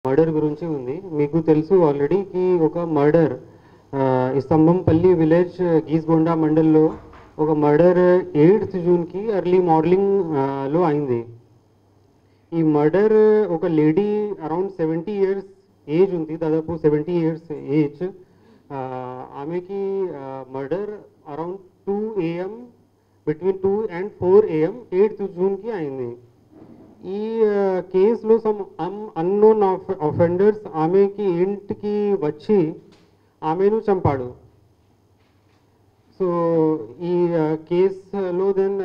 Murder గురించి ఉంది. మీకు తెలుసు ఆల్రెడీ కి ఒక మర్డర్ స్తంభంపల్లి విలేజ్ గీస్గొండ మండల్లో ఒక మర్డర్ 8th జూన్కి ఎర్లీ మార్నింగ్ లో అయింది. ఈ మర్డర్ ఒక లేడీ అరౌండ్ 70 years ఏజ్ ఉంది, దాదాపు 70 years ఏజ్. ఆమెకి murder around 2 AM between 2 and 4 AM 8th జూన్కి అయింది. ఈ కేసులో సమ్ అన్నోన్ అఫెండర్స్ ఆమెకి ఇంటికి వచ్చి ఆమెను చంపాడు. సో ఈ కేసులో దెన్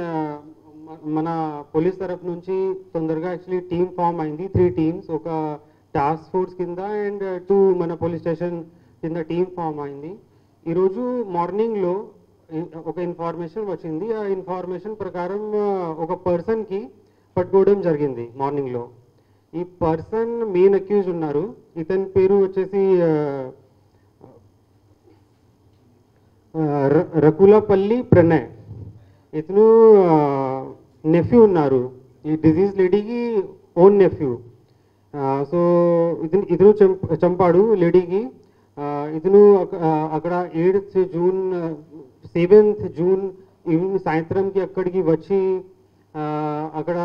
మన పోలీస్ తరఫు నుంచి తొందరగా యాక్చువల్లీ టీమ్ ఫామ్ అయింది. 3 teams, ఒక టాస్క్ ఫోర్స్ కింద అండ్ 2 మన పోలీస్ స్టేషన్ కింద టీమ్ ఫామ్ అయింది. ఈరోజు మార్నింగ్లో ఒక ఇన్ఫర్మేషన్ వచ్చింది. ఆ ఇన్ఫర్మేషన్ ప్రకారం ఒక పర్సన్కి పట్టుకోవడం జరిగింది మార్నింగ్లో. ఈ పర్సన్ మెయిన్ అక్యూజ్ ఉన్నారు. ఇతని పేరు వచ్చేసి రకులపల్లి ప్రణయ్. ఇతను నెఫ్యూ ఉన్నారు, ఈ డిజీజ్ లేడీకి ఓన్ నెఫ్యూ. సో ఇతను చంపాడు లేడీకి. ఇతను అక్కడ 8th June 7th June evening సాయంత్రంకి అక్కడికి వచ్చి అక్కడ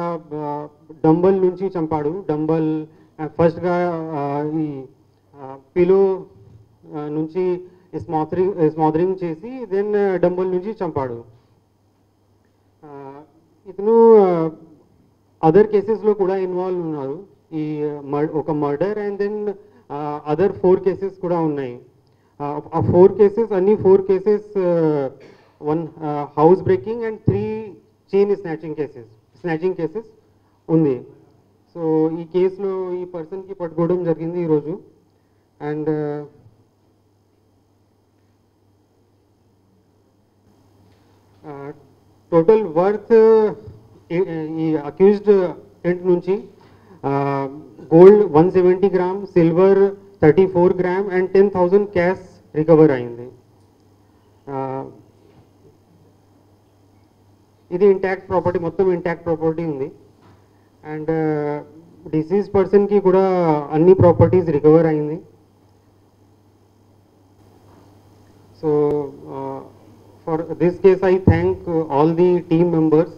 డంబల్ నుంచి చంపాడు. డంబల్ ఫస్ట్గా ఈ పిలో నుంచి స్మాదరింగ్ చేసి దెన్ డంబల్ నుంచి చంపాడు. ఇతను అదర్ కేసెస్లో కూడా ఇన్వాల్వ్ ఉన్నారు. ఈ ఒక murder and then other 4 cases కూడా ఉన్నాయి. ఆ 4 cases అన్ని 4 cases 1 house breaking and 3 chain snatching cases ఉంది. సో ఈ కేసులో ఈ పర్సన్కి పట్టుకోవడం జరిగింది ఈరోజు. అండ్ టోటల్ వర్త్ ఈ అక్యూజ్డ్ ఎండ్ నుంచి gold 170 grams, silver 34 grams and 10,000 cash recover అయింది. ఇది ఇంటాక్ట్ ప్రాపర్టీ, మొత్తం ఇంటాక్ట్ ప్రాపర్టీ ఉంది. అండ్ డిసీజ్ పర్సన్కి కూడా అన్ని ప్రాపర్టీస్ రికవర్ అయింది. So for this case I thank all the team members,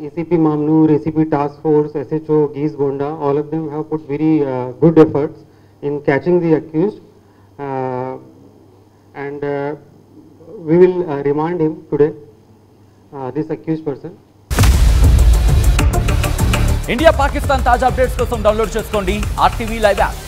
ACP Mamnoor, ACP Task Force, SHO Gizgonda. All of them have put very good efforts in catching the accused, and we will remand him today, this accused person. India Pakistan తాజా updates కోసం download చేసుకోండి RTV live app.